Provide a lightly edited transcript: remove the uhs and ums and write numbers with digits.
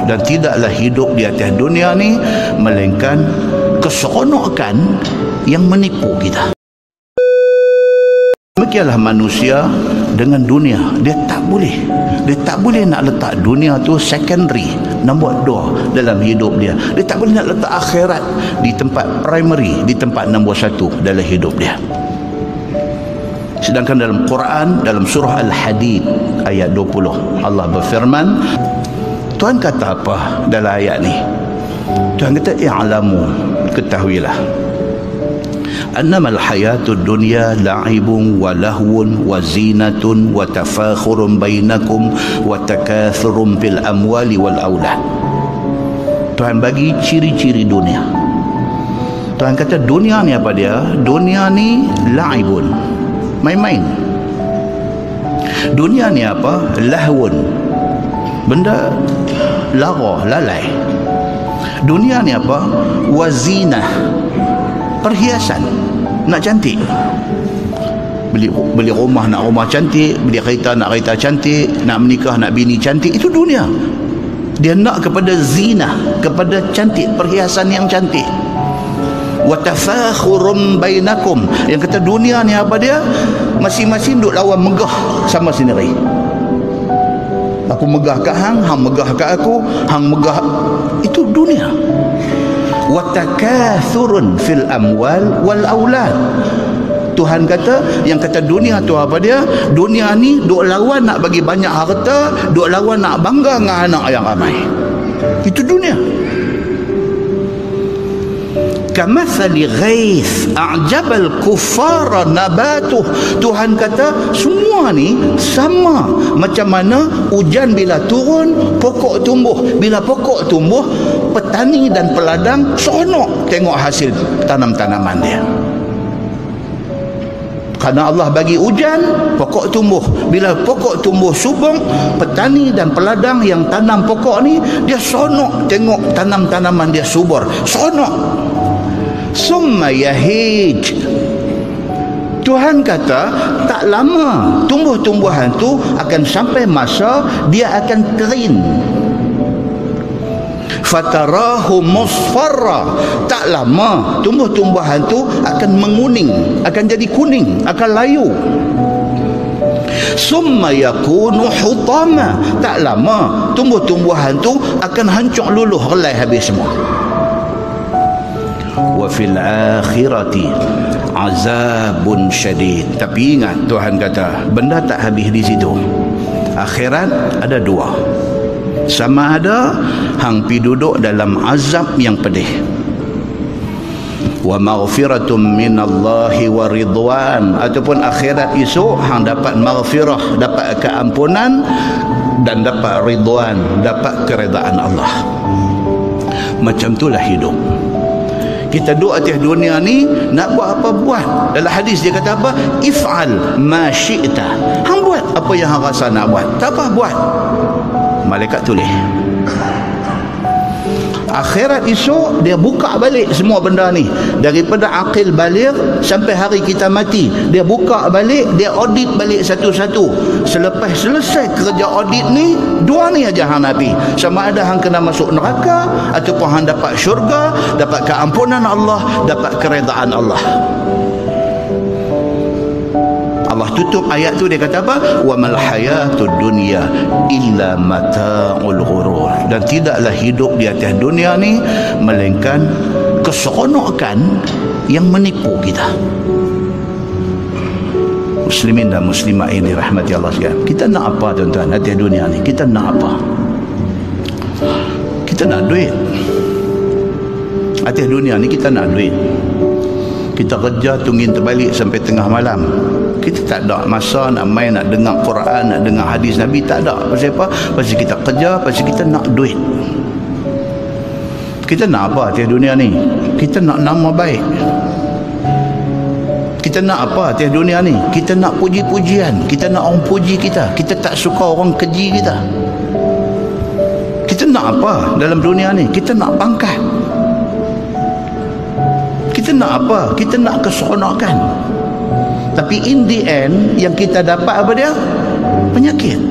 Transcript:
dan tidaklah hidup di atas dunia ni melainkan keseronokan yang menipu kita. Demikianlah manusia dengan dunia. Dia tak boleh nak letak dunia tu secondary, nombor 2 dalam hidup dia. Dia tak boleh nak letak akhirat di tempat primary, di tempat nombor 1 dalam hidup dia. Sedangkan dalam Quran, dalam surah Al-Hadid ayat 20, Allah berfirman, Tuhan kata apa dalam ayat ni? Tuhan kata, i'lamu, ketahuilah, annamal hayatud dunya la'ibun wa lahwun wa zinatun wa tafakhurun bainakum wa takathurun fil amwali wal aulad. Tuhan bagi ciri-ciri dunia. Tuhan kata dunia ni apa dia? Dunia ni la'ibun, main-main. Dunia ni apa? Lahwun, benda lara, lalai. Dunia ni apa? Wazinah, perhiasan, nak cantik. Beli rumah nak rumah cantik, beli kereta nak kereta cantik, nak menikah nak bini cantik. Itu dunia. Dia nak kepada zina, kepada cantik, perhiasan yang cantik. Wa tafakhurum bainakum. Yang kata dunia ni apa dia? Masing-masing duk lawan megah sama sendiri. Aku megah kat hang megah kat aku, hang megah. Itu dunia. Wa takathurun fil amwal wal aulad. Tuhan kata, yang kata dunia tu apa dia? Dunia ni duk lawan nak bagi banyak harta, duk lawan nak bangga dengan anak yang ramai. Itu dunia. Kamathali ghaith a'jabal kuffara nabatuh. Tuhan kata semua ni sama macam mana hujan bila turun pokok tumbuh. Bila pokok tumbuh, petani dan peladang seronok tengok hasil tanam-tanaman dia. Kerana Allah bagi hujan, pokok tumbuh. Bila pokok tumbuh subur, petani dan peladang yang tanam pokok ni, dia seronok tengok tanam-tanaman dia subur. Seronok. Summa yahij. Tuhan kata tak lama tumbuh-tumbuhan tu akan sampai masa dia akan kering. Fatarahu musfarra. Tak lama tumbuh-tumbuhan tu akan menguning, akan jadi kuning, akan layu. Summa yakunu hutama. Tak lama tumbuh-tumbuhan tu akan hancur luluh, relai habis semua. Wa fil akhirati azabun syadid. Tapi ingat, Tuhan kata benda tak habis di situ. Akhirat ada 2. Sama ada hang pi duduk dalam azab yang pedih, wa maghfiratum minallahi wa ridwan, ataupun akhirat esok hang dapat maghfirah, dapat keampunan dan dapat ridwan, dapat keredaan Allah. Macam itulah hidup. Kita duduk atas dunia ni nak buat apa buat. Dalam hadis dia kata apa? If'al ma syi'ta. Hang buat apa yang hang rasa nak buat. Tak apa buat. Malaikat tulis. Akhirat esok dia buka balik semua benda ni, daripada akil baligh sampai hari kita mati. Dia buka balik, dia audit balik satu-satu. Selepas selesai kerja audit ni, 2 ni aja hang nabi. Sama ada hang kena masuk neraka ataupun hang dapat syurga, dapat keampunan Allah, dapat keredaan Allah. Allah tutup ayat tu, dia kata apa? Wa mal hayatud dunya illa mata'ul ghurur. Dan tidaklah hidup di atas dunia ni melainkan keseronokan yang menipu kita. Muslimin dan muslimat ini rahmati Allah sekalian. Kita nak apa tuan-tuan atas dunia ni? Kita nak apa? Kita nak duit. Atas dunia ni kita nak duit. Kita kerja tunggin terbalik sampai tengah malam. Kita tak ada masa nak main, nak dengar Quran, nak dengar hadis Nabi. Tak ada. Pasal apa? Pasal kita kerja, pasal kita nak duit. Kita nak apa atas dunia ni? Kita nak nama baik. Kita nak apa atas dunia ni? Kita nak puji-pujian. Kita nak orang puji kita. Kita tak suka orang keji kita. Kita nak apa dalam dunia ni? Kita nak pangkat. Kita nak apa? Kita nak keseronokan. Tapi in the end, yang kita dapat apa dia? Penyakit.